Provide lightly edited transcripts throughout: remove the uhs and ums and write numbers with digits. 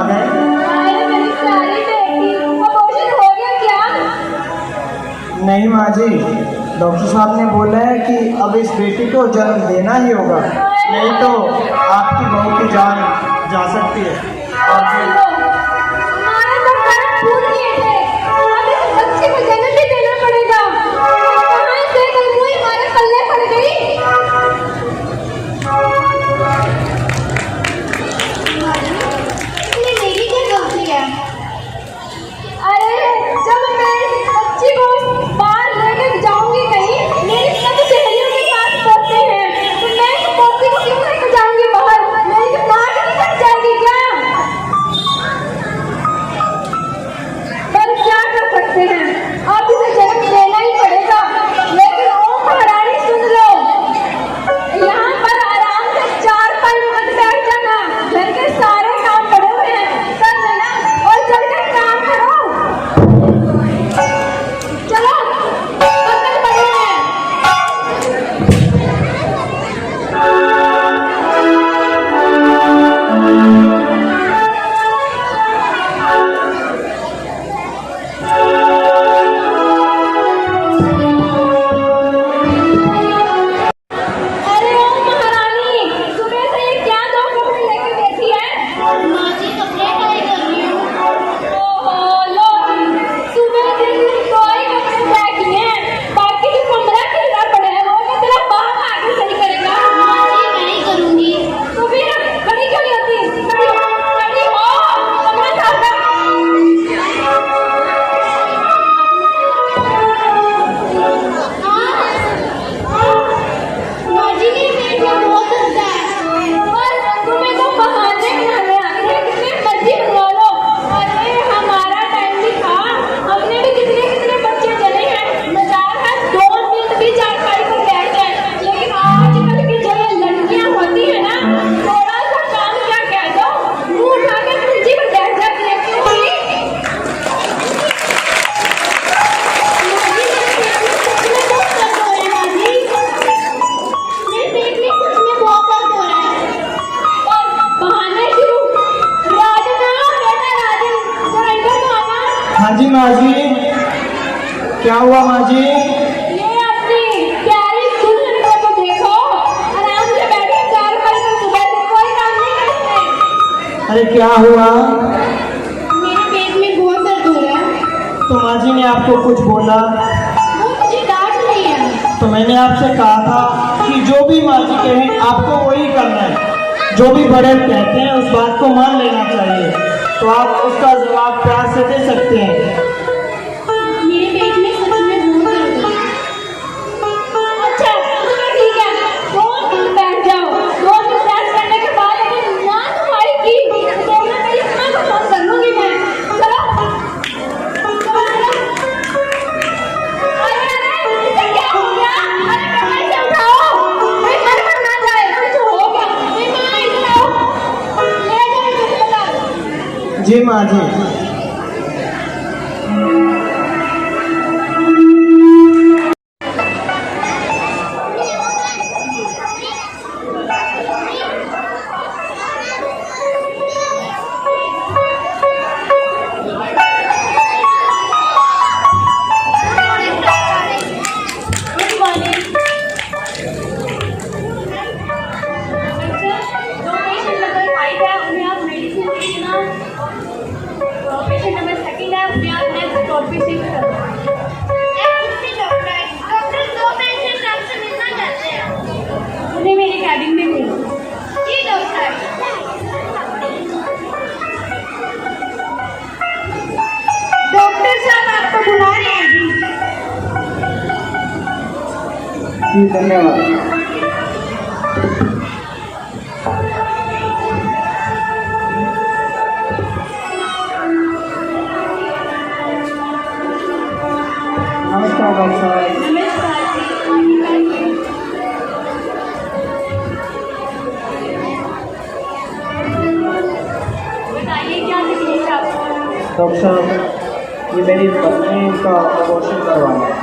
आ गए। अरे मेरी प्यारी बेटी, अबॉर्शन हो गया क्या? नहीं माँ जी, डॉक्टर साहब ने बोला है कि अब इस बेटी को जन्म देना ही होगा, नहीं तो आपकी बहू की जान जा सकती है। हमारा तो कर्म पूरा ही है, अब इस बच्चे को जन्म भी देना पड़ेगा। कहाँ से कलमुई हमारे पल्ले पड़ गई? इसमें मेरी क्या गलती है? अरे जब मैं इस बच्ची को बाहर लेकर जाऊंगी कहीं, मेरी सब सहेलियों के साथ पढ़ते हैं, तो मैं इस पोती को क्यों लेकर जाऊंगी बाहर? मेरी माँ नहीं बच जाएगी क्या? पर क्या कर सकते हैं, अब इसे जन्म देना ही पड़ेगा। लेकिन ओ महारानी सुन लो, यहाँ पर आराम से 4 पल मत बैठ जाना, घर के सारे काम पड़े हुए हैं, कर लेना और चलकर काम करो। चलो बंधन बने हैं। अरे ओ महारानी, सुबह से ये क्या 2 कपड़े लेकर बैठी है? माँ जी कपड़े ट्राई कर रही हूँ। ओहो लो, सुबह से सिर्फ 2 ही कपड़े तय किए हैं, बाकी जो 15 खिलरा पड़े हैं वो मैं तेरा बाप आगे सही करेगा। माँ जी मैं ही करूँगी। तू भी ना खड़ी क्यों नहीं होती? खड़ी हो, कपड़ा साफ कर। माँ जी मेरे पेट में बहुत दर्द है। और तुम्हें तो बहाने बनाने आते हैं, कितने मर्जी बनवा लो। अरे हमारा टाइम भी था, हमने भी कितने कितने बच्चे जने हैं, मजाल है 2 मिनट भी चारपाई पर बैठ जाए। लेकिन आजकल की जो ये लड़कियां होती है ना, थोड़ा सा काम क्या कह दो, मुंह उठा के कुर्सी पर बैठ जाती है। क्यों भी? मेरे पेट में सच में बहुत दर्द हो रहा है। और बहाने शुरू। राजन आओ, बेटा राजन, जरा इधर तो आना। हाँ जी माँ जी, क्या हुआ माँ जी? ये अपनी प्यारी दुल्हन को तो देखो, आराम से बैठे 4 पल पर सुबह से कोई काम नहीं करते। अरे क्या हुआ? मेरे पेट में बहुत दर्द हो रहा है। तो माँ जी ने आपको कुछ बोला? वो मुझे डांट रही है। तो मैंने आपसे कहा था कि जो भी माँ जी कहें आपको वही करना है, जो भी बड़े कहते हैं उस बात को मान लेना चाहिए। तो आप उसका जवाब प्यार से दे सकते हैं। मेरे पेट में सच में बहुत दर्द है। अच्छा चलो ठीक है, 2 मिनट बैठ जाओ। 2 मिनट रेस्ट करने के बाद अगर ना तुम्हारी की तो मैं मेरी माँ को फोन कर लूंगी मैं। चलो चलो चलो। अरे इसे क्या हो गया? अरे कमरे से उठाओ, कोई मर मर ना जाए। कुछ हो गया? मेरी माँ इधर आओ, ले जाओ इसे अस्पताल। जी माँ जी। Good morning. जो पेशेंट नंबर 5 है उन्हें आप मेडिसिन देना। पेशेंट नंबर 2 है उन्हें आप नेक्स्ट फ्लोर पे शिफ्ट करना। डॉक्टर 2 पेशेंट आपसे मिलना चाहते हैं। उन्हें मेरे कैबिन में मिलो। जी डॉक्टर। डॉक्टर साहब आपको बुला रहे हैं जी। जी धन्यवाद। नमस्कार डॉक्टर साहब। नमस्कार। बताइए क्या तकलीफ है आपको? डॉक्टर साहब, ये मेरी पत्नी का अबॉर्शन करवाना है।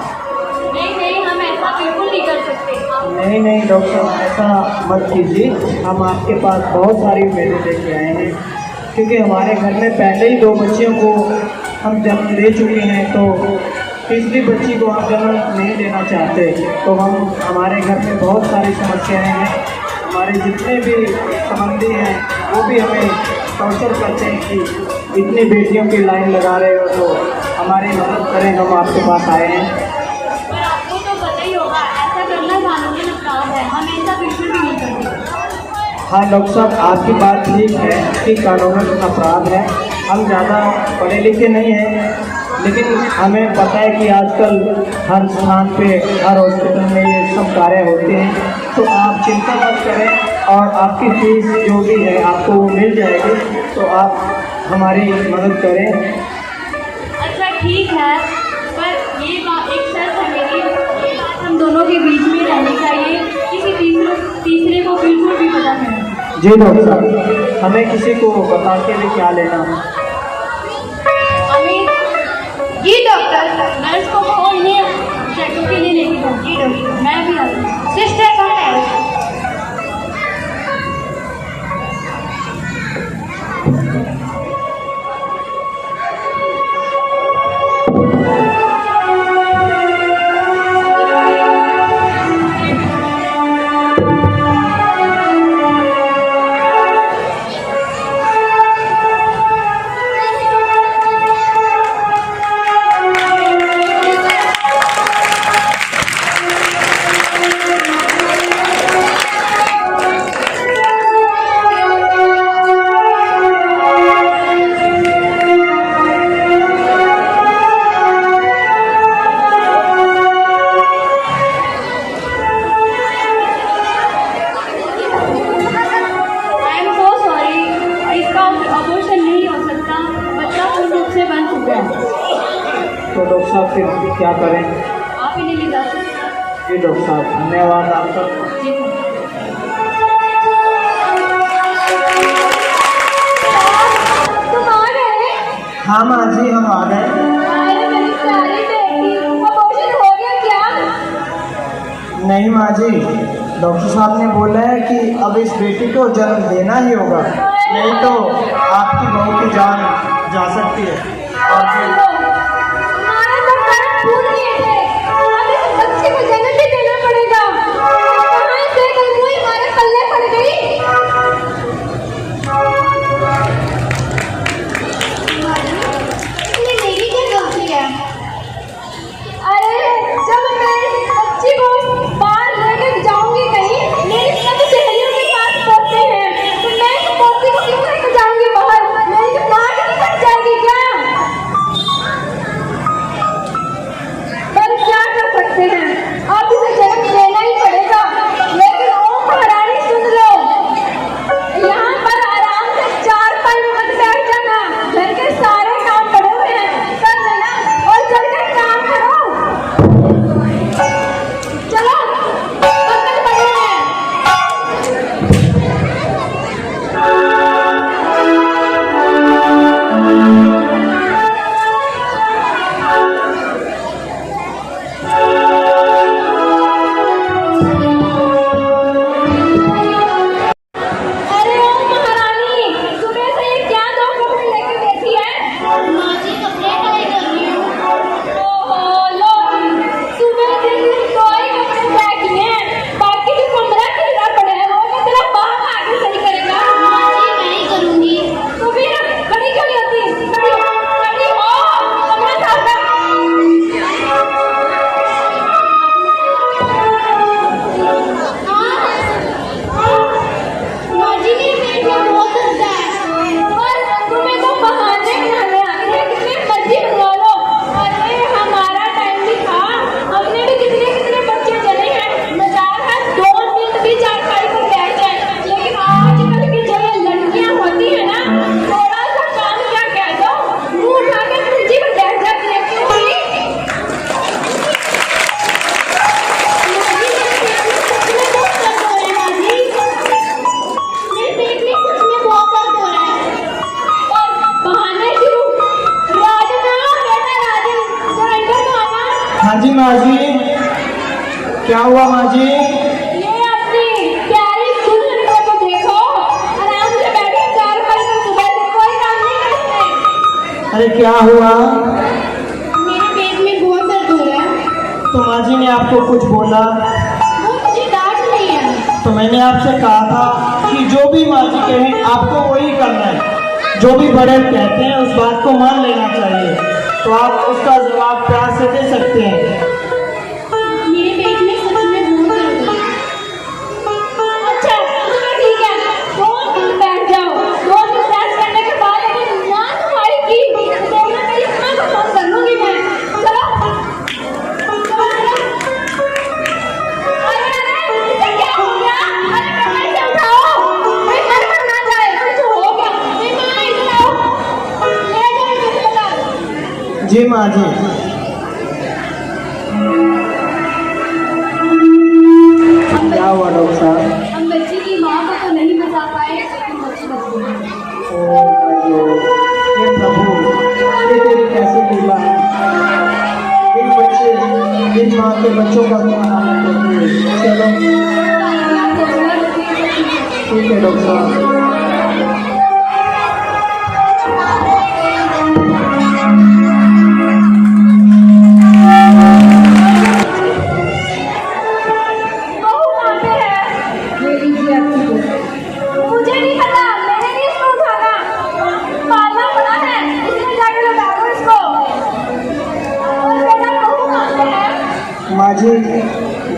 नहीं हम ऐसा बिल्कुल नहीं कर सकते। नहीं नहीं डॉक्टर साहब, ऐसा मत कीजिए। हम आपके पास बहुत सारी उम्मीदें लेके आए हैं क्योंकि हमारे घर में पहले ही 2 बच्चियों को हम जन्म दे चुके हैं, तो तीसरी बच्ची को हम जन्म नहीं देना चाहते। तो हमारे घर में बहुत सारी समस्याएं हैं। हमारे जितने भी संबंधी हैं वो भी हमें टॉर्चर करते हैं कि इतनी बेटियों की लाइन लगा रहे हो, तो हमारी मदद करें, हम आपके पास आए हैं। पर आपको तो पता ही होगा, ऐसा करना कानूनी अपराध है, हम ऐसा बिल्कुल भी नहीं करते। हाँ डॉक्टर साहब, आपकी बात ठीक है कि कानूनन अपराध है। हम ज़्यादा पढ़े लिखे नहीं हैं, लेकिन हमें पता है कि आजकल हर स्थान पे, हर हॉस्पिटल में ये सब कार्य होते हैं। तो आप चिंता मत करें और आपकी फीस जो भी है आपको वो मिल जाएगी, तो आप हमारी मदद करें। अच्छा ठीक है, पर ये बात एक शर्त है मेरी, ये बात हम दोनों के बीच में रहनी चाहिए, किसी तीसरे को बिल्कुल भी पता नहीं। जी डॉक्टर साहब, हमें किसी को बता के भी क्या लेना। जी डॉक्टर, नर्स को फोन नहीं चेकअप के लिए लेके जाओ। जी डॉक्टर, मैं भी आ रही। सिस्टर कहाँ है? तो डॉक्टर साहब फिर क्या करें? आप इन्हें ले जा सकते हैं। जी डॉक्टर साहब, धन्यवाद आपका। जी तुम आ गए? हाँ माँ जी, हम आ गए। अरे मेरी प्यारी बेटी, अबॉर्शन हो गया क्या? नहीं माँ जी, डॉक्टर साहब ने बोला है कि अब इस बेटी को जन्म देना ही होगा, नहीं तो आपकी बहू की जान जा सकती है। और फिर हमारा तो कर्म भूल गए थे, अब इस बच्चे को जन्म भी देना पड़ेगा। कहाँ से गलती हमारे पल्ले पड़ गई? इसमें मेरी क्या गलती है? अरे जब मैं इस बच्ची को बाहर लेकर जाऊंगी कहीं, मेरी सब सहेलियों के साथ पढ़ते हैं, तो मैं इस पोती को क्यों लेकर जाऊंगी बाहर? मेरी दिमाग नहीं फट जाएगी क्या? पर क्या कर सकते हैं, अब इसे जन्म देना ही पड़ेगा। लेकिन ओ महारानी सुन लो, यहाँ पर आराम से 4 पाई में मत बैठ जाना, घर के सारे काम पड़े हुए हैं, कर लेना और चलकर काम करो। चलो बर्तन पड़े हैं। अरे ओ महारानी, सुबह से ये क्या 2 कपड़े लेके बैठी है? माँ जी कपड़े ट्राई कर रही हूँ। ओहो लो, सुबह से सिर्फ 2 ही कपड़े पैक किए हैं, बाकी जो कमरा ढीला पड़ा है वो तो तेरा बाप आगे सही करेगा। माँ जी मैं ही करूँगी। तू भी ना खड़ी क्यों नहीं होती? खड़ी हो, कमरा साफ कर। माँ जी मेरे पेट में बहुत दर्द है। और तुम्हें तो बहाने बनाने आते हैं, कितने मर्जी बनवा लो। अरे हमारा टाइम भी था, हमने भी कितने कितने बच्चे जने हैं, मजाक है 2 मिनट भी चारपाई पर बैठ जाए। लेकिन आजकल की जो ये लड़कियां होती है ना, थोड़ा सा काम क्या कह दो, मुंह उठा के कुर्सी पर बैठ जाती है। क्यों भी? मेरे पेट में सच में बहुत दर्द हो रहा है। और बहाने क्यों? राजन आओ, बेटा राजन, जरा इधर तो आना। हाँ जी माँ जी, क्या हुआ माँ जी? ये अपनी प्यारी दुल्हन को देखो, आराम से बैठे 4 पाई पर सुबह से कोई अरे क्या हुआ? मेरे पेट में बहुत दर्द हो रहा है। तो माँ जी ने आपको कुछ बोला? वो मुझे डांट रही है। तो मैंने आपसे कहा था कि जो भी माँ जी कहें आपको वही करना है। जो भी बड़े कहते हैं उस बात को मान लेना चाहिए। तो आप उसका जवाब प्यार से दे सकते हैं। मेरे पेट में सच में बहुत दर्द हो रहा है। अच्छा चलो ठीक है, 2 मिनट बैठ जाओ। 2 मिनट रेस्ट करने के बाद अगर ना तुम्हारी की तो मैं मेरी माँ को फोन कर लूंगी मैं। चलो चलो चलो। अरे इसे क्या हो गया? अरे कमरे से उठाओ, कोई गड़बड़ ना जाए। कुछ हो गया? मेरी माँ इधर आओ, ले जाओ इसे अस्पताल। जी माँ जी। क्या हुआ डॉक्टर साहब? हम बच्ची की माँ को तो नहीं बचा पाए लेकिन बच्ची बच गई। ओ माय गॉड, हे प्रभु, ये तेरी कैसी लीला है। इन बच्चे, इन माँ के बच्चों का क्या हाल करती है। चलो ठीक है डॉक्टर साहब। बहू कहाँ पे है? मुझे नहीं पता, मैंने नहीं इसको उठाना। पालना पड़ा है, इसलिए जाके लगा दो इसको। और बेटा बहू कहाँ पे है? माँ जी,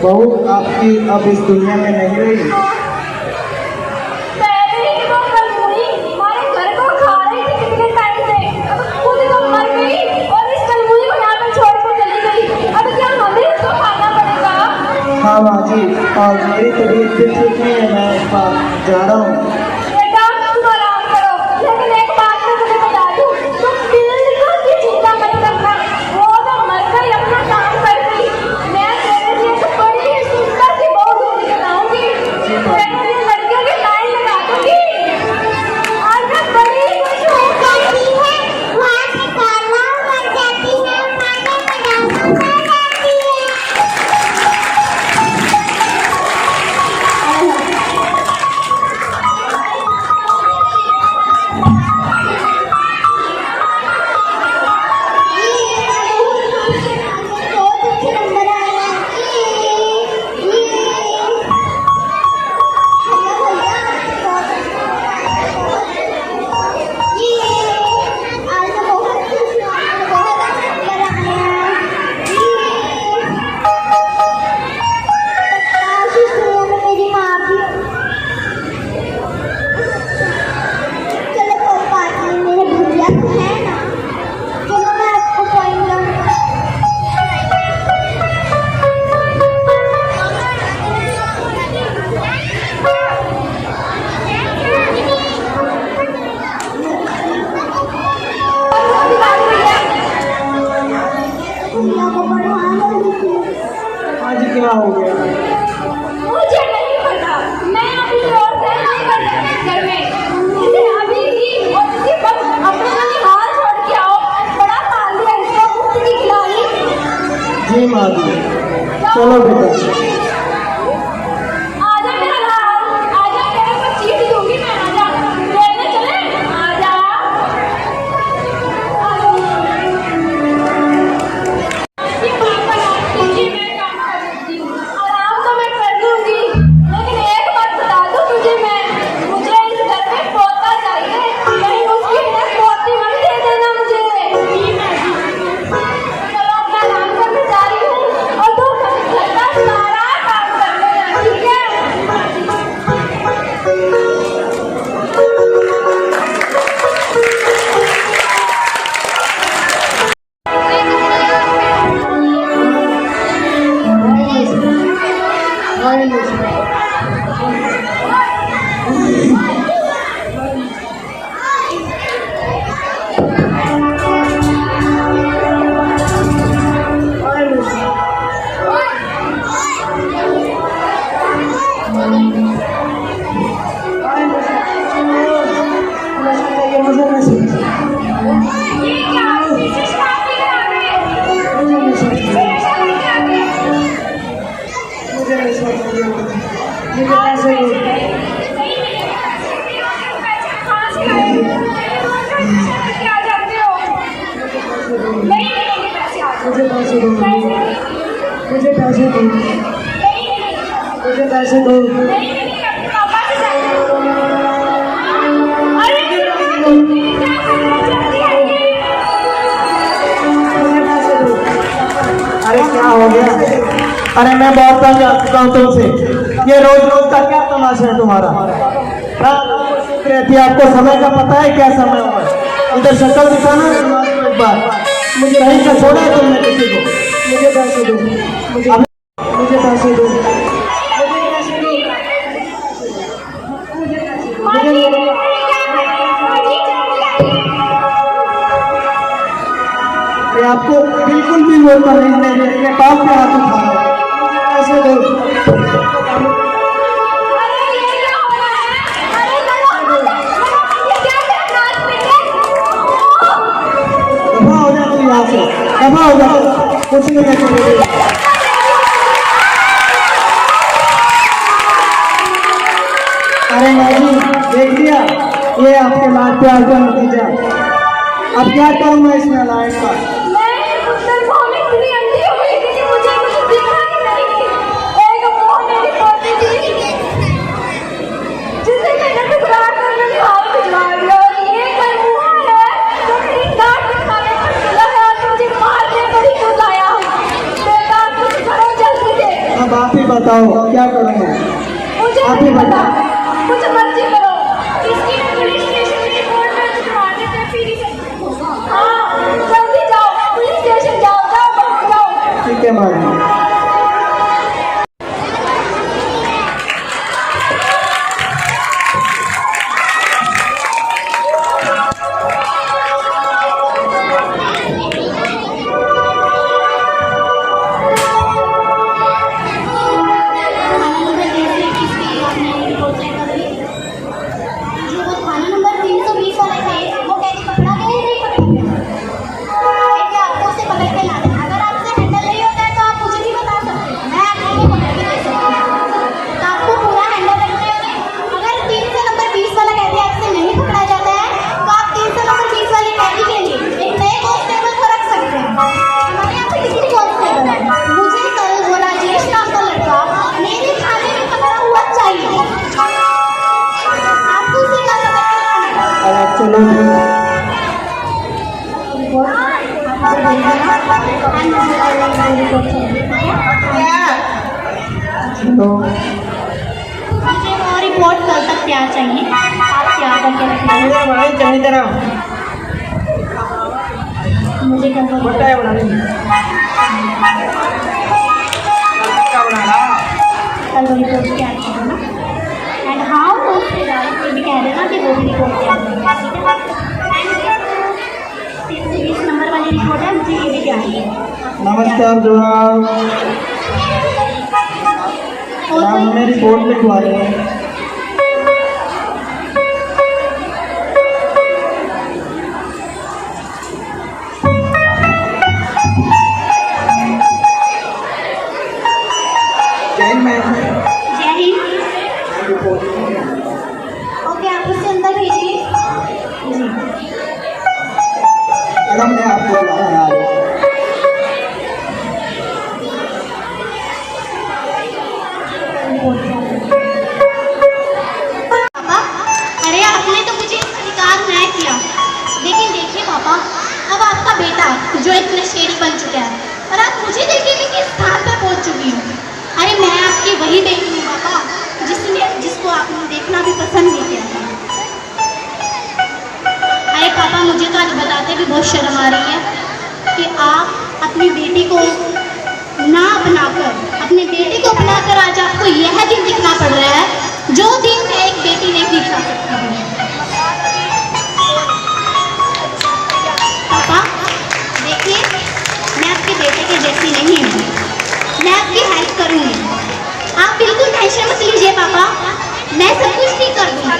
बहू आपकी अब इस दुनिया में नहीं रही। पहले ही वो कलमुही हमारे घर को खा रही थी कितने टाइम से। अब खुद तो मर गई और इस कलमुही को यहाँ पे छोड़ कर चली गई। अब क्या हमें इसको खाना पड़ेगा? हाँ माँ जी, और मेरी तबीयत भी ठीक नहीं है, मैं इस बार जा रहा हूँ। बेटा तुम आराम करो, लेकिन एक बात मैं तुम्हें बता दूं, तुम बिल्कुल भी चिंता मत करना। वो तो मर गई अपना काम करती। मैं तेरे लिए तो बड़ी ही सुंदर सी बहू ढूंढ के लाऊंगी। तेरे लिए लड़कियों की लाइन लगा दूंगी। आज मैं बड़ी खुश हो जाती है, वहाँ से खाना बन जाती है, खाने बनाना बन जाती है। बहुत अच्छे नंबर आए हैं। मेरी माँ भी। चलो कोई बात नहीं, मेरे भैया तो है ना। चलो मैं आपको माँ जी क्या हो गया? मुझे नहीं पता, मैं अभी और से नहीं कर सकती घर में। इसे अभी ही और इसी वक्त अपने हाल छोड़ के आओ। बड़ा मार दिया इसको, मुफ्त की खिलाई। जी माँ जी, चलो बेटा। आजा मेरा लाल, आजा, तेरे को चीट दूंगी मैं। आजा लेने चले, आजा। ये पापा लाल तुझे मैं काम कर देती हूँ। आराम तो मैं कर लूंगी, लेकिन एक बात बता दूं तुझे मैं, मुझे इस घर में पोता चाहिए। कहीं उसकी एक पोती मत दे देना मुझे। चलो मैं आराम करने जा रही हूँ और तू घर का सारा पैसे दो, मुझे पैसे दो, मुझे पैसे दो, अरे क्या हो गया? अरे मैं बहुत तंग आ चुका हूँ तुमसे। ये रोज रोज का क्या तमाशा है तुम्हारा? रहती है, आपको समय का पता है क्या समय हुआ? इधर शक्ल दिखाना एक बार। मुझे कहीं का छोड़ा है तुमने किसी को? मुझे पैसे दो, मुझे पैसे दो, ये आपको बिल्कुल भी बोलता नहीं, मेरे पास पे हाथ उठा, पैसे दो। दफा हो जा तू यहाँ से, दफा हो जा, कुछ नहीं करते। अरे माजी देख लिया, ये आपके लाड प्यार का नतीजा। अब क्या करूँ मैं इस नालायक का? अब आप ही बताओ क्या करूँ मैं? मुझे आप ही नहीं पता, बताओ। कुछ मर्जी करो। इसकी पुलिस स्टेशन में रिपोर्ट दर्ज करवा देते हैं, फिर इसे हाँ जल्दी जाओ, पुलिस स्टेशन जाओ, जाओ। ठीक है माजी। चलो मुझे वो रिपोर्ट कल तक तैयार चाहिए। आप तैयार करके रखिए। चंगी तरह मुझे कल तक बड़ा है बना कल वो रिपोर्ट तैयार कर देना। एंड हाँ वो उसके भी कह देना कि वो भी रिपोर्ट तैयार करेगा, ठीक है। एंड 320 नंबर वाली रिपोर्ट है, मुझे ये भी चाहिए। नमस्कार जनाब, हमें रिपोर्ट लिखवा रहे हैं। जय मैम। जय हिंद। ओके आप उससे अंदर भेजिए जी। मैडम ने आपको बुलाया है। पापा अरे आपने तो मुझे स्वीकार नहीं किया, लेकिन देखिए पापा अब आपका बेटा जो एक नशेड़ी बन चुका है और आप मुझे देखिए कि किस स्थान पर पहुंच चुकी हूँ। अरे मैं आपकी वही बेटी हूँ पापा जिसको आपने देखना भी पसंद नहीं किया था। अरे पापा मुझे तो आज बताते भी बहुत शर्म आ रही है कि आप अपनी बेटी को ना अपनाकर अपने बेटे को अपनाकर आज आपको यह दिन दिखना पड़ रहा है जो दिन एक बेटी नहीं दिखा सकती है। पापा देखिए मैं आपके बेटे के जैसी नहीं हूँ, मैं आपकी हेल्प करूँगी, आप बिल्कुल टेंशन मत लीजिए पापा, मैं सब कुछ ठीक कर दूँगी,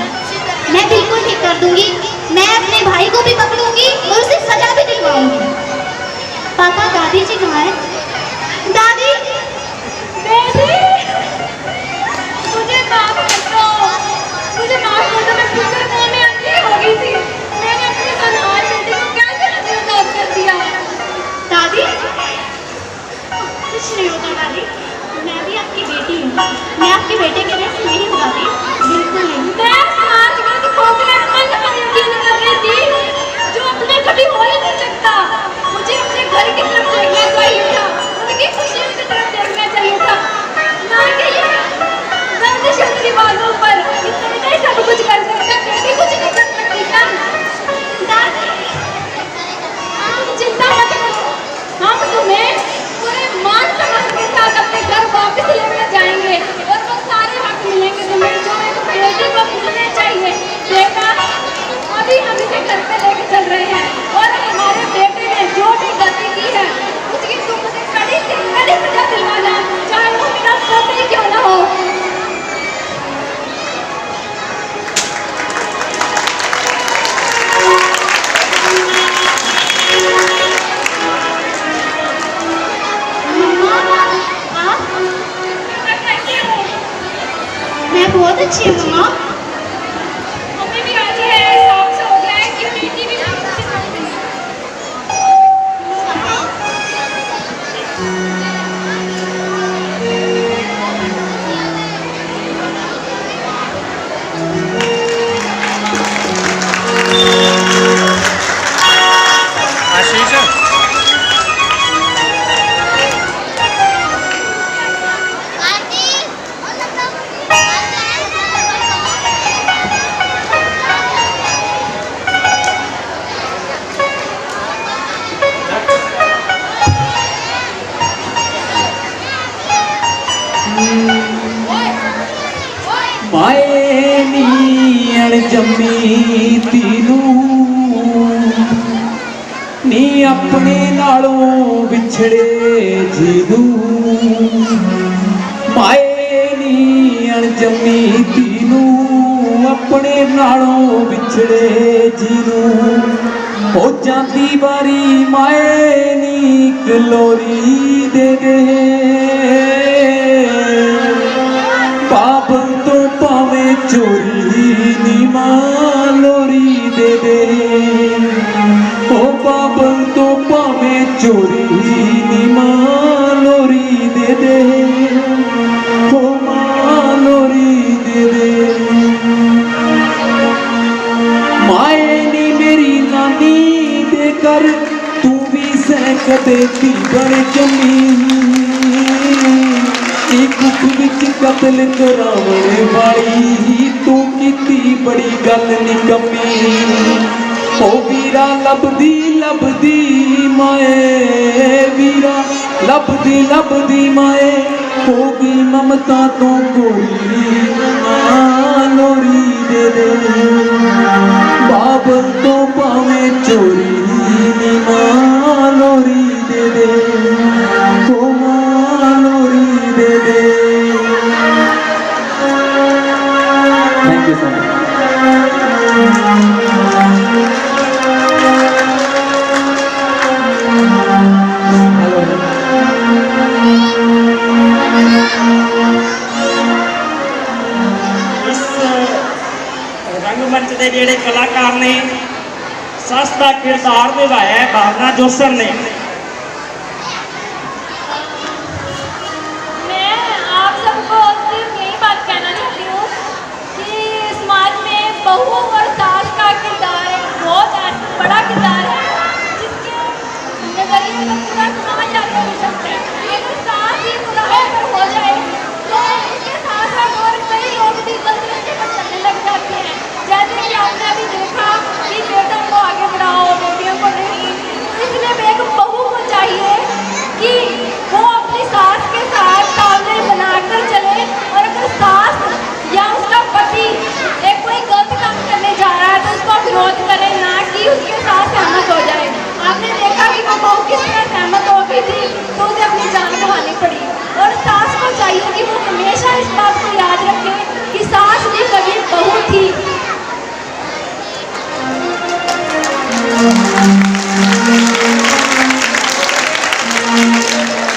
मैं बिल्कुल ठीक कर दूँगी। मैं अपने भाई को भी पकड़ूंगी और उसे सजा भी दिलवाऊंगी। पापा दादी जी कहाँ है? दादी बेटी मुझे माफ कर दो, मुझे माफ कर दो, मैं फिक्र में अंधी हो गई थी। मैंने अपनी मल्हार बेटी को कैसे नजरअंदाज कर दिया? दादी नी अणजम्मी तीनू नी अपने नालों विछड़े जीनू माए नी अणजम्मी तीनू अपने नालों विछड़े जीनू हो जाती बारी माए नी कलोरी दे दे बाबल तो पावे चोरी नी मां लोरी दे दे ओ बाबल तो पावे चोरी नी मां लोरी दे दे ओ मां लोरी दे दे माए नी मेरी नानी दे कर तू भी सहकते थी बन जमी कुख विच कतल करावण वाली तू कीती बड़ी गल निकम्मी ओ वीरा लभदी लभदी माए वीरा लभदी माए होगी ममता तो कोई मां लोरी दे दे बाबल तो पावे चोरी नी मां लोरी दे दे ओ मां लोरी दे दे। Thank you so much. रंगमंच के ਜਿਹੜੇ कलाकार ने सस का किरदार निभाया है भावना जोसर ने। मैं आप सबको सिर्फ यही बात कहना चाहती हूँ कि समाज में बहू और सास का किरदार एक बहुत बड़ा किरदार है जिसके नजरिए से पूरा समाज आगे हो सकता है। अगर सास ही बुराई पर हो जाए तो उसके साथ साथ और कई लोग भी गलत रास्ते पर चलने लग जाते हैं। जैसे कि आपने अभी देखा कि बेटों को आगे बढ़ाओ बेटियों को नहीं, इसलिए एक बहू को चाहिए कि वो अपनी सास के साथ तालमेल बनाकर चले और अगर सास या उसका पति एक कोई गलत काम करने जा रहा है तो उसका विरोध करे, ना कि उसके साथ सहमत हो जाए। आपने देखा कि वो बहू किस तरह सहमत हो गई थी तो उसे अपनी जान गंवानी पड़ी। और सास को चाहिए कि वो हमेशा इस बात को याद रखे कि सास भी कभी बहू थी।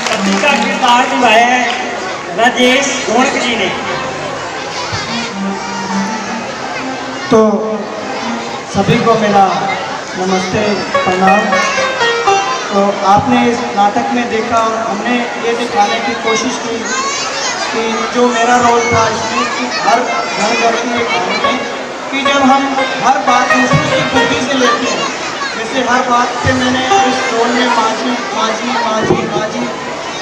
पति का किरदार निभाया है राजेश गोणक जी ने। तो सभी को मेरा नमस्ते प्रणाम। तो आपने इस नाटक में देखा और हमने ये दिखाने की कोशिश की कि जो मेरा रोल था इसमें कि हर घर की एक कहानी है कि जब हम हर बात दूसरों की बुद्धि से लेते हैं, जैसे हर बात पे मैंने इस रोल में माजी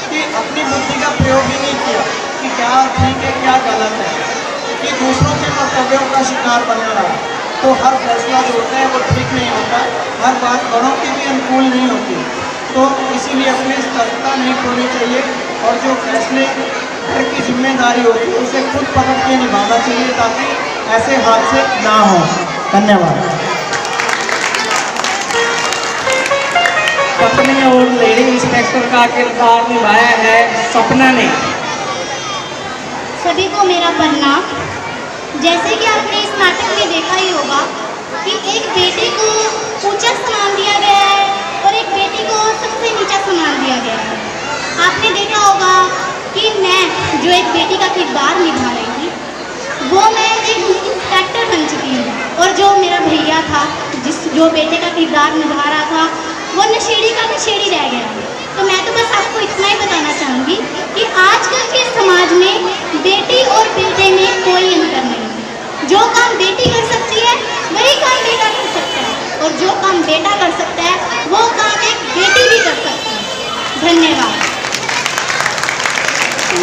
कि अपनी बुद्धि का प्रयोग ही नहीं किया कि क्या ठीक है क्या गलत है, कि दूसरों के कर्तव्यों का शिकार बना रहा। तो हर फैसला जो होता है वो ठीक नहीं होता, हर बात बड़ों के भी अनुकूल नहीं होती। तो इसीलिए अपनी सतर्कता नहीं खोनी चाहिए और जो फैसले घर की जिम्मेदारी होती है उसे खुद पकड़ के निभाना चाहिए ताकि ऐसे हादसे ना हो। धन्यवाद। पत्नी और लेडी इंस्पेक्टर का किरदार निभाया है सपना ने। सभी को मेरा प्रणाम। जैसे कि आपने इस नाटक में देखा ही होगा कि एक बेटी को ऊंचा सम्मान दिया गया है और एक बेटी को सबसे नीचा सम्मान दिया गया है। आपने देखा होगा कि मैं जो एक बेटी का किरदार निभा रही थी वो मैं एक इंस्पेक्टर बन चुकी हूँ और जो मेरा भैया था जो बेटे का किरदार निभा रहा था वो नशेड़ी का नशेड़ी रह गया। तो मैं तो बस आपको इतना ही बताना चाहूँगी कि आजकल के समाज में बेटी और बेटे में कोई अंतर नहीं है। जो काम बेटी कर सकती है वही काम बेटा कर सकता है और जो काम बेटा कर सकता है वो काम एक बेटी भी कर सकती है। धन्यवाद।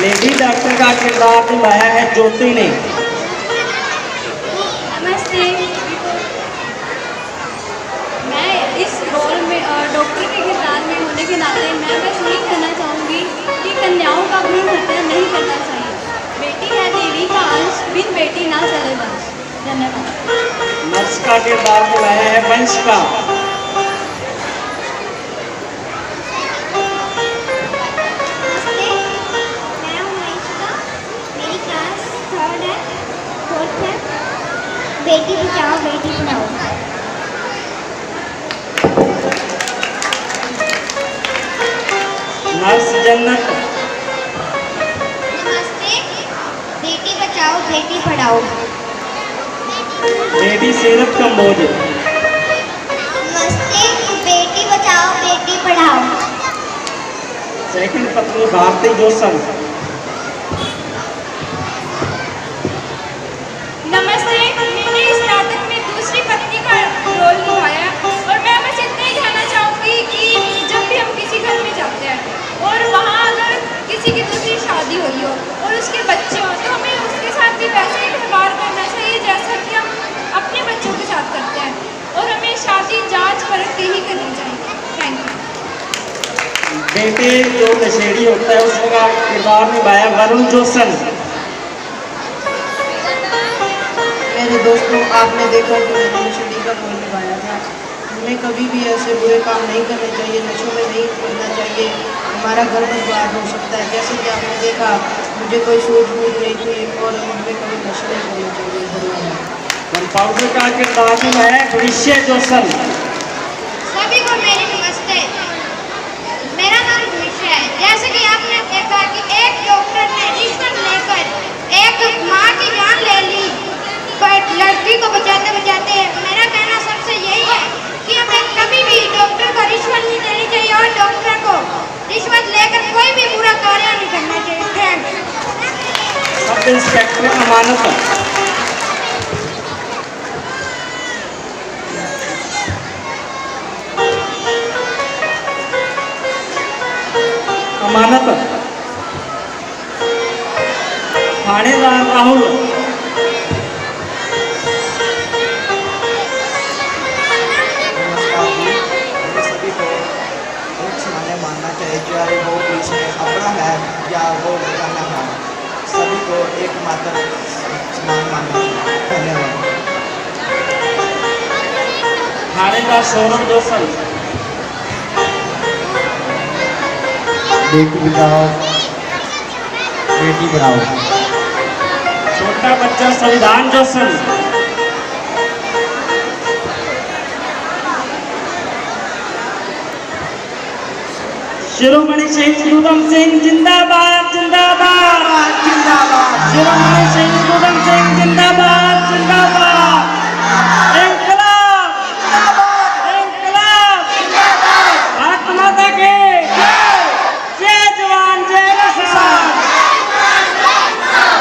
लेडी डॉक्टर का किरदार निभाया है ज्योति ने। नमस्ते। मैं इस रोल में डॉक्टर के किरदार में होने के नाते मैं बस यही कहना चाहूँगी कि कन्याओं का भ्रूण हत्या नहीं करना चाहिए। बेटी है देवी का अंश, बिन बेटी ना चले वंश। का किरदार निभाया है वंश का। मैं हूँ वंशिका, मेरी क्लास 3rd है, 4th है। बेटी बचाओ बेटी पढ़ाओ। नर्स जन्नत। नमस्ते, बेटी बचाओ बेटी पढ़ाओ। बेटी सीरत कंबोज। नमस्ते, बेटी बचाओ बेटी पढ़ाओ। सेकंड पत्नी भारती जोशन। नमस्ते, मैंने इस नाटक में दूसरी पत्नी का रोल निभाया और मैं बस इतना ही कहना चाहूँगी कि जब भी हम किसी घर में जाते हैं और वहाँ अगर किसी की दूसरी शादी हुई हो और उसके बच्चे हों तो हमें उसके साथ भी वैसा ही व्यवहार करना चाहिए जैसा कि हम अपने बच्चों के साथ करते हैं और हमें शादी जांच परख के ही करनी चाहिए। Thank you. बेटे जो नशेड़ी होता है उसका किरदार निभाया वरुण जोशन। मेरे दोस्तों, आपने देखा कि मैंने नशेड़ी का रोल निभाया था। हमें कभी भी ऐसे बुरे काम नहीं करने चाहिए, नशों में नहीं पड़ना चाहिए, हमारा घर बर्बाद हो सकता है। जैसे कि आपने देखा, मुझे कोई सूझबूझ नहीं थी और मुझे कभी नशे नहीं करना चाहिए। धन्यवाद। कंपाउंडर का किरदार निभाया है भविष्य जोशन। सभी को मेरी नमस्ते, मेरा नाम भविष्य है। जैसे कि आपने देखा कि एक डॉक्टर ने रिश्वत लेकर एक माँ की जान ले ली, पर लड़की को बचाते बचाते मेरा कहना सबसे यही है कि हमें कभी भी डॉक्टर को रिश्वत नहीं देनी चाहिए और डॉक्टर को रिश्वत लेकर कोई भी बुरा कार्य नहीं करना चाहिए। थैंक्स। सब इंस्पेक्टर अमानत। अमानत। थानेदार राहुल। सभी को एक समान मानना चाहिए, चाहे वो बीच में अपना है या वो बताना है। सभी को एक मात्र समान मानना चाहिए। धन्यवाद। थानेदार सौरभ जोशन। बेटी बचाओ बेटी पढ़ाओ। छोटा बच्चा संविधान जोशन। शिरोमणि शहीद उधम सिंह जिंदाबाद जिंदाबाद जिंदाबाद। शिरोमणि शहीद उधम सिंह जिंदाबाद जिंदाबाद। इंकलाब इंकलाब भारत माता की जय जवान जय किसान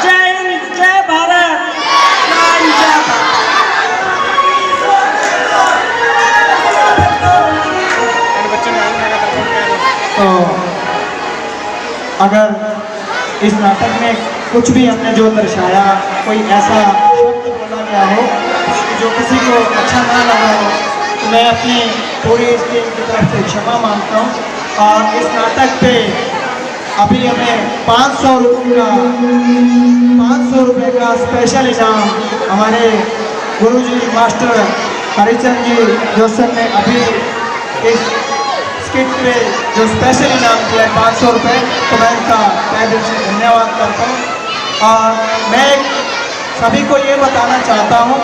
जय हिंद जय भारत जय भारत। तो अगर इस नाटक में कुछ भी हमने जो दर्शाया, कोई ऐसा शब्द बोला गया हो कि जो किसी को अच्छा ना लगा हो, तो मैं अपनी पूरी इस टीम की तरफ से क्षमा मांगता हूँ। और इस नाटक पे अभी हमें 500 रुपये का स्पेशल इनाम हमारे गुरुजी मास्टर हरिचंद जी जोशन ने अभी इस स्किट पे जो स्पेशल इनाम दिया है 500 रुपये, तो मैं इनका तहे दिल से धन्यवाद करता हूँ। और मैं सभी को ये बताना चाहता हूँ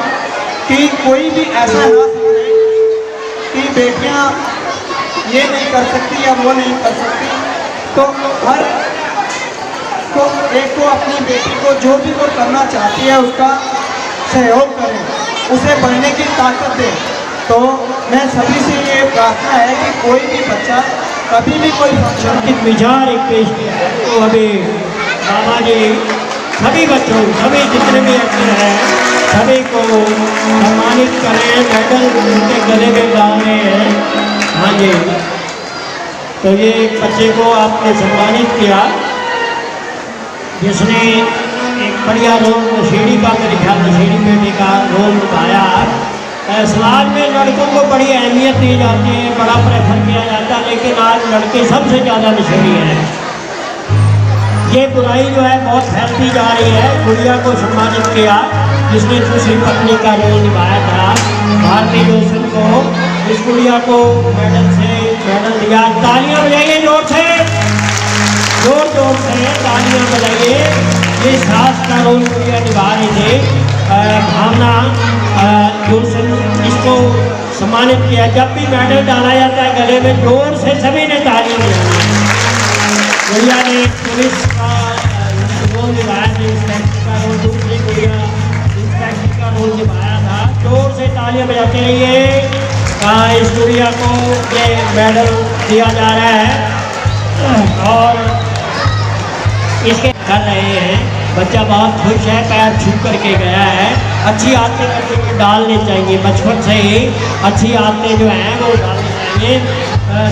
कि कोई भी ऐसा ना समझे कि बेटियाँ ये नहीं कर सकती या वो नहीं कर सकती। तो हर को एक को अपनी बेटी को जो भी वो करना चाहती है उसका सहयोग करें, उसे बढ़ने की ताकत दें। तो मैं सभी से ये प्रार्थना है कि कोई भी बच्चा कभी भी कोई फंक्शन एक विचार एक पेश किया है, तो अभी मामा जी सभी बच्चों सभी जितने भी एक्टर हैं सभी को सम्मानित करें, मेडल उनके गले में डाल रहे हैं। हाँ जी, तो ये एक बच्चे को आपने सम्मानित किया जिसने एक बढ़िया रोल नशेड़ी का, मेरे ख्याल नशेड़ी बेटे का रोल निभाया। समाज में लड़कों को बड़ी अहमियत दी जाती है, बड़ा प्रेफर किया जाता है, लेकिन आज लड़के सबसे ज़्यादा नशेड़ी हैं। ये बुराई जो है बहुत फैलती जा रही है। गुड़िया को सम्मानित किया, जिसने दूसरी पत्नी का रोल निभाया था, भारती जोशन को, इस गुड़िया को मेडल दिया। तालियां बजाइए जोर से, जोर जोर से तालियां बजाइए। ये सास का रोल गुड़िया निभा रही थी, भावना जोशन, इसको सम्मानित किया। जब भी मेडल डाला जाता है गले में, जोर से सभी ने तालियां बजाई। गुड़िया ने पुलिस का रोल निभाया था, इंस्पेक्टर का रोल, दूसरी गुड़िया इंस्पेक्टर का रोल निभाया था। जोर से तालियां बजाते रहिए। इस गुड़िया को ये मेडल दिया जा रहा है और इसके कर रहे हैं। बच्चा बहुत खुश है, पैर छू करके गया है। अच्छी आदतें बच्चे को डालनी चाहिए, बचपन से ही अच्छी आदतें जो हैं वो डालनी चाहिए,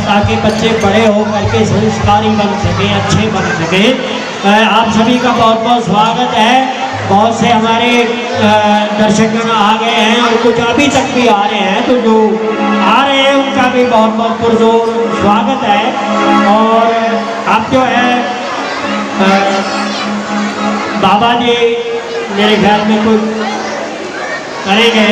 ताकि बच्चे बड़े हो करके संस्कारी बन सकें, अच्छे बन सकें। आप सभी का बहुत बहुत स्वागत है। बहुत से हमारे दर्शकगण आ गए हैं और कुछ अभी तक भी आ रहे हैं, तो जो आ रहे हैं उनका भी बहुत बहुत पुरजोर स्वागत है। और आप जो है बाबा जी मेरे ख्याल में कुछ करेंगे।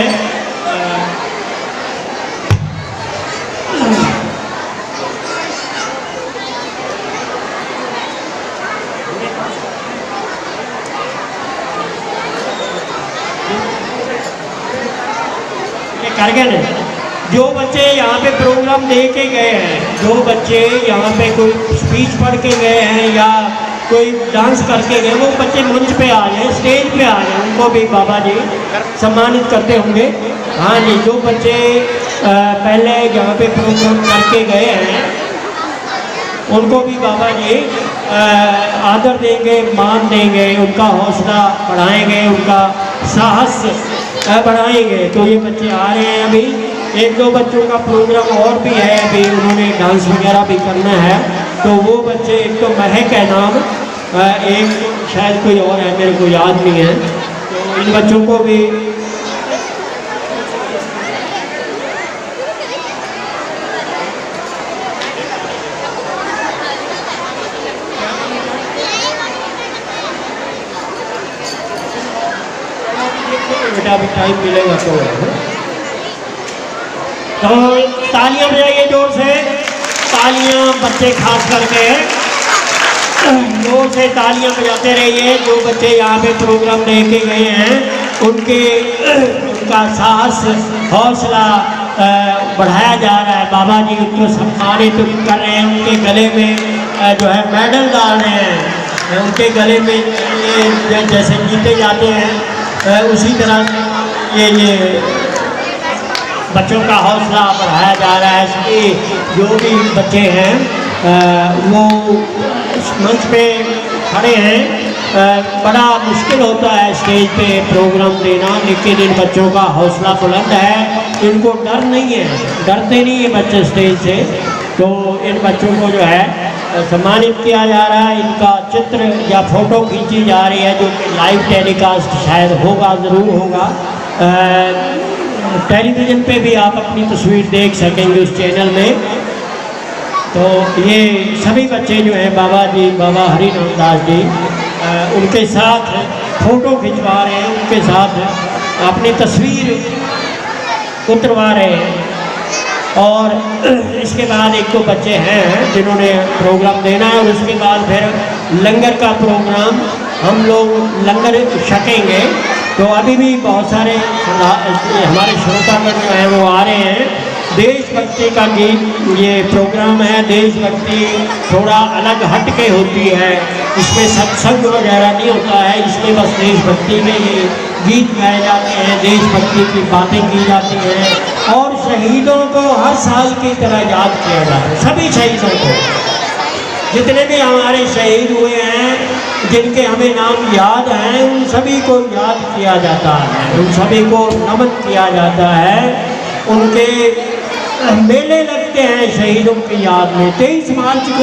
कर गए ना, जो बच्चे यहाँ पे प्रोग्राम दे के गए हैं, जो बच्चे यहाँ पे कोई स्पीच पढ़ के गए हैं या कोई डांस करके गए, वो बच्चे मंच पे आ जाए, स्टेज पे आ जाए, उनको भी बाबा जी सम्मानित करते होंगे। हाँ जी, जो बच्चे पहले यहाँ पे प्रोग्राम करके गए हैं उनको भी बाबा जी आदर देंगे, मान देंगे, उनका हौसला बढ़ाएंगे, उनका साहस बढ़ाएंगे। तो ये बच्चे आ रहे हैं। अभी एक दो बच्चों का प्रोग्राम और भी है, अभी उन्होंने डांस वगैरह भी करना है। तो वो बच्चे, एक तो महक है नाम, एक शायद कोई और है, मेरे को याद नहीं है। तो इन बच्चों को भी बेटा अभी टाइम मिलेगा तो तालियां बजाइए जोर से। तालियां बच्चे खास करके जोर से तालियां बजाते रहिए। जो बच्चे यहाँ पे प्रोग्राम दे के गए हैं उनका साहस, हौसला बढ़ाया जा रहा है। बाबा जी उनको सम्मानित कर रहे हैं, उनके गले में जो है मेडल डाल रहे हैं, उनके गले में जैसे जीते जाते हैं उसी तरह ये बच्चों का हौसला बढ़ाया जा रहा है। सभी जो भी बच्चे हैं वो मंच पे खड़े हैं। बड़ा मुश्किल होता है स्टेज पे प्रोग्राम देना, लेकिन इन बच्चों का हौसला बुलंद है, इनको डर नहीं है, डरते नहीं है बच्चे स्टेज से। तो इन बच्चों को जो है सम्मानित किया जा रहा है। इनका चित्र या फोटो खींची जा रही है, जो कि लाइव टेलीकास्ट शायद होगा, ज़रूर होगा। टेलीविज़न पे भी आप अपनी तस्वीर देख सकेंगे उस चैनल में। तो ये सभी बच्चे जो हैं बाबा जी, बाबा हरिनाम दास जी, उनके साथ फ़ोटो खिंचवा रहे हैं, उनके साथ अपनी तस्वीर उतरवा रहे हैं। और इसके बाद एक दो बच्चे हैं जिन्होंने प्रोग्राम देना है, और उसके बाद फिर लंगर का प्रोग्राम, हम लोग लंगर छकेंगे। तो अभी भी बहुत सारे हमारे श्रोतागण जो हैं वो आ रहे हैं। देशभक्ति का गीत ये प्रोग्राम है। देशभक्ति थोड़ा अलग हट के होती है, इसमें सत्संग वगैरह नहीं होता है, इसमें बस देशभक्ति में ये गीत गाए जाते हैं, देशभक्ति की बातें की जाती हैं। और शहीदों को हर साल की तरह याद किया जाता है, सभी शहीदों को, जितने भी हमारे शहीद हुए हैं, जिनके हमें नाम याद हैं, उन सभी को याद किया जाता है, उन सभी को नमन किया जाता है। उनके मेले लगते हैं शहीदों की याद में। 23 मार्च को